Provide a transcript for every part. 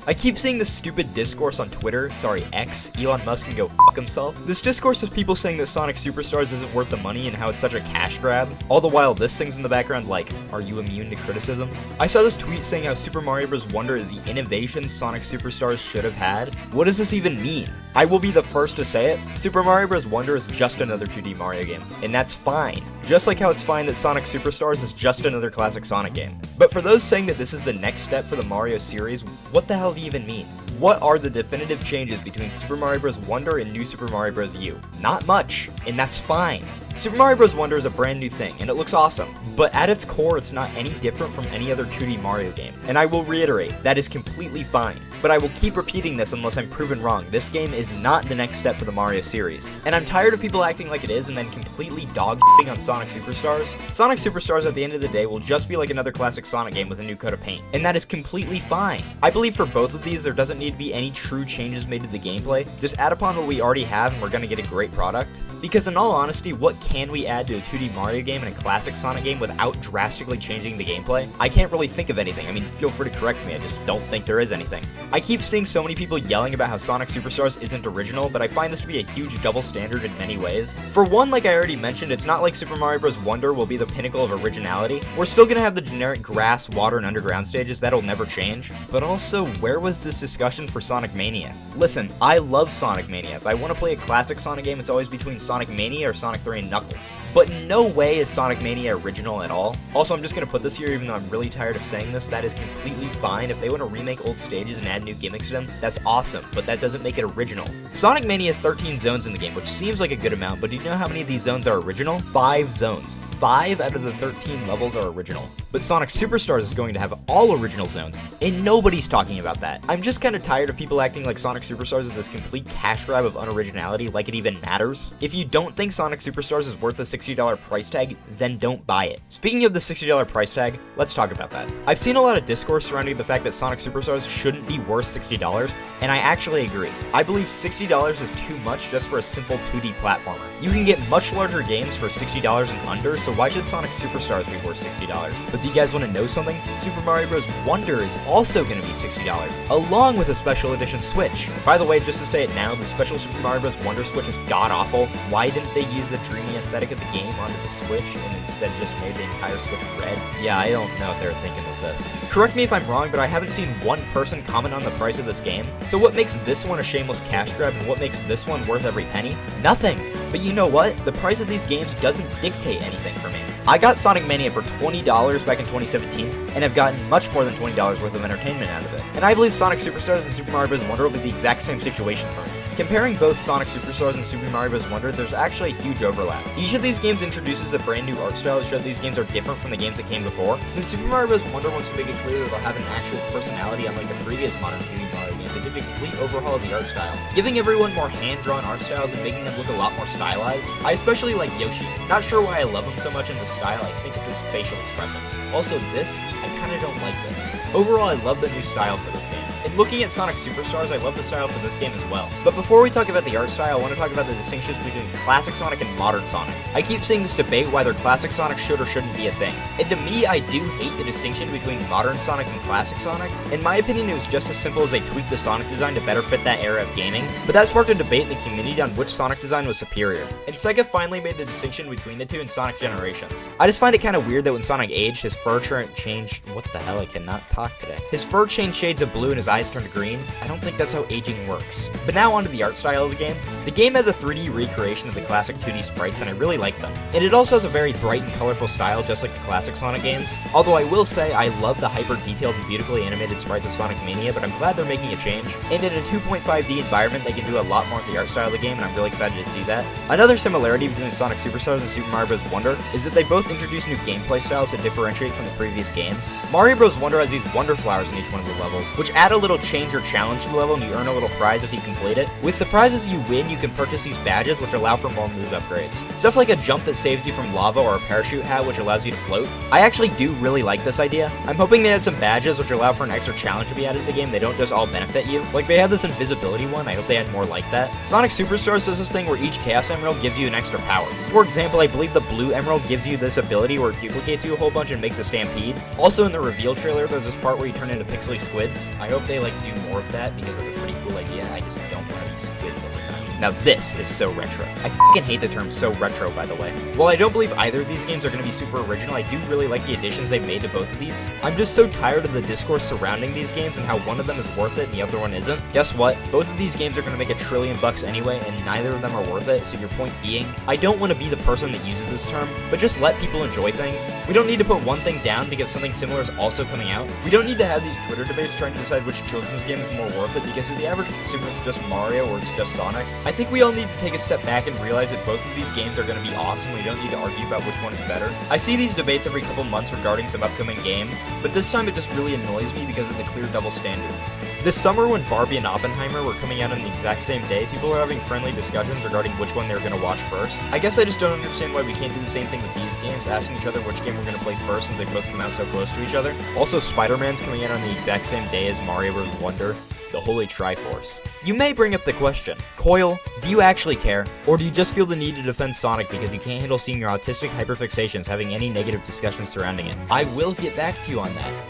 I keep seeing this stupid discourse on Twitter, sorry X, Elon Musk can go fuck himself. This discourse is people saying that Sonic Superstars isn't worth the money and how it's such a cash grab, all the while this thing's in the background like, are you immune to criticism? I saw this tweet saying how Super Mario Bros. Wonder is the innovation Sonic Superstars should have had. What does this even mean? I will be the first to say it, Super Mario Bros. Wonder is just another 2D Mario game, and that's fine. Just like how it's fine that Sonic Superstars is just another classic Sonic game. But for those saying that this is the next step for the Mario series, what the hell do you even mean? What are the definitive changes between Super Mario Bros. Wonder and New Super Mario Bros. U? Not much, and that's fine. Super Mario Bros. Wonder is a brand new thing, and it looks awesome, but at its core, it's not any different from any other 2D Mario game. And I will reiterate, that is completely fine. But I will keep repeating this unless I'm proven wrong. This game is not the next step for the Mario series. And I'm tired of people acting like it is and then completely dog-shitting on Sonic Superstars. Sonic Superstars at the end of the day will just be like another classic Sonic game with a new coat of paint. And that is completely fine. I believe for both of these, there doesn't need to be any true changes made to the gameplay. Just add upon what we already have and we're gonna get a great product. Because in all honesty, what can we add to a 2D Mario game and a classic Sonic game without drastically changing the gameplay? I can't really think of anything. I mean, feel free to correct me, I just don't think there is anything. I keep seeing so many people yelling about how Sonic Superstars isn't original, but I find this to be a huge double standard in many ways. For one, like I already mentioned, it's not like Super Mario Bros. Wonder will be the pinnacle of originality. We're still gonna have the generic grass, water, and underground stages, that'll never change. But also, where was this discussion for Sonic Mania? Listen, I love Sonic Mania. If I want to play a classic Sonic game, it's always between Sonic Mania or Sonic 3 and Knuckles. But in no way is Sonic Mania original at all. Also, I'm just going to put this here even though I'm really tired of saying this, that is completely fine. If they want to remake old stages and add new gimmicks to them, that's awesome, but that doesn't make it original. Sonic Mania has 13 zones in the game, which seems like a good amount, but do you know how many of these zones are original? 5 zones. 5 out of the 13 levels are original. But Sonic Superstars is going to have all original zones, and nobody's talking about that. I'm just kind of tired of people acting like Sonic Superstars is this complete cash grab of unoriginality like it even matters. If you don't think Sonic Superstars is worth the $60 price tag, then don't buy it. Speaking of the $60 price tag, let's talk about that. I've seen a lot of discourse surrounding the fact that Sonic Superstars shouldn't be worth $60, and I actually agree. I believe $60 is too much just for a simple 2D platformer. You can get much larger games for $60 and under, so why should Sonic Superstars be worth $60? But do you guys want to know something? Super Mario Bros. Wonder is also going to be $60, along with a special edition Switch. By the way, just to say it now, the special Super Mario Bros. Wonder Switch is god-awful. Why didn't they use the dreamy aesthetic of the game onto the Switch and instead just made the entire Switch red? Yeah, I don't know what they're thinking with this. Correct me if I'm wrong, but I haven't seen one person comment on the price of this game. So what makes this one a shameless cash grab and what makes this one worth every penny? Nothing. But you know what? The price of these games doesn't dictate anything for me. I got Sonic Mania for $20 back in 2017, and have gotten much more than $20 worth of entertainment out of it. And I believe Sonic Superstars and Super Mario Bros. Wonder will be the exact same situation for me. Comparing both Sonic Superstars and Super Mario Bros. Wonder, there's actually a huge overlap. Each of these games introduces a brand new art style to show these games are different from the games that came before. Since Super Mario Bros. Wonder wants to make it clear that they'll have an actual personality unlike the previous modern 2D Mario games, they did a complete overhaul of the art style, giving everyone more hand-drawn art styles and making them look a lot more stylized. I especially like Yoshi. Not sure why I love him so much in the style, I think it's his facial expressions. Also this, I kinda don't like this. Overall, I love the new style for this game. And looking at Sonic Superstars, I love the style for this game as well. But before we talk about the art style, I want to talk about the distinctions between classic Sonic and modern Sonic. I keep seeing this debate whether classic Sonic should or shouldn't be a thing. And to me, I do hate the distinction between modern Sonic and classic Sonic. In my opinion, it was just as simple as they tweaked the Sonic design to better fit that era of gaming. But that sparked a debate in the community on which Sonic design was superior. And Sega finally made the distinction between the two in Sonic Generations. I just find it kind of weird that when Sonic aged, his fur changed. What the hell? I cannot talk today. His fur changed shades of blue and his eyes turned green. I don't think that's how aging works. But now onto the art style of the game. The game has a 3D recreation of the classic 2D sprites, and I really like them. And it also has a very bright and colorful style, just like the classic Sonic games. Although I will say, I love the hyper-detailed and beautifully animated sprites of Sonic Mania, but I'm glad they're making a change. And in a 2.5D environment, they can do a lot more with the art style of the game, and I'm really excited to see that. Another similarity between Sonic Superstars and Super Mario Bros. Wonder is that they both introduce new gameplay styles that differentiate from the previous games. Mario Bros. Wonder has these Wonder Flowers in each one of the levels, which add a little change or challenge to the level, and you earn a little prize if you complete it. With the prizes you win, you can purchase these badges, which allow for more move upgrades. Stuff like a jump that saves you from lava or a parachute hat, which allows you to float. I actually do really like this idea. I'm hoping they add some badges, which allow for an extra challenge to be added to the game. They don't just all benefit you. Like they have this invisibility one, I hope they add more like that. Sonic Superstars does this thing where each Chaos Emerald gives you an extra power. For example, I believe the Blue Emerald gives you this ability where you duplicates you a whole bunch and makes a stampede. Also in the reveal trailer, there's this part where you turn into pixely squids. I hope they like do more of that because it's a pretty cool idea. I just don't want to be squids all the time. Now this is so retro. I fucking hate the term so retro, by the way. While I don't believe either of these games are going to be super original, I do really like the additions they've made to both of these. I'm just so tired of the discourse surrounding these games and how one of them is worth it and the other one isn't. Guess what? Both of these games are going to make $1 trillion anyway, and neither of them are worth it, so your point being, I don't want to be the person that uses this term, but just let people enjoy things. We don't need to put one thing down because something similar is also coming out. We don't need to have these Twitter debates trying to decide which children's game is more worth it because to the average consumer it's just Mario or it's just Sonic. I think we all need to take a step back and realize that both of these games are going to be awesome. We don't need to argue about which one is better. I see these debates every couple months regarding some upcoming games, but this time it just really annoys me because of the clear double standards. This summer when Barbie and Oppenheimer were coming out on the exact same day, people were having friendly discussions regarding which one they were going to watch first. I guess I just don't understand why we can't do the same thing with these games, asking each other which game we're going to play first since they both come out so close to each other. Also, Spider-Man's coming out on the exact same day as Mario vs. Wonder. The Holy Triforce. You may bring up the question, Coil, do you actually care? Or do you just feel the need to defend Sonic because you can't handle seeing your autistic hyperfixations having any negative discussion surrounding it? I will get back to you on that.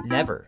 Never.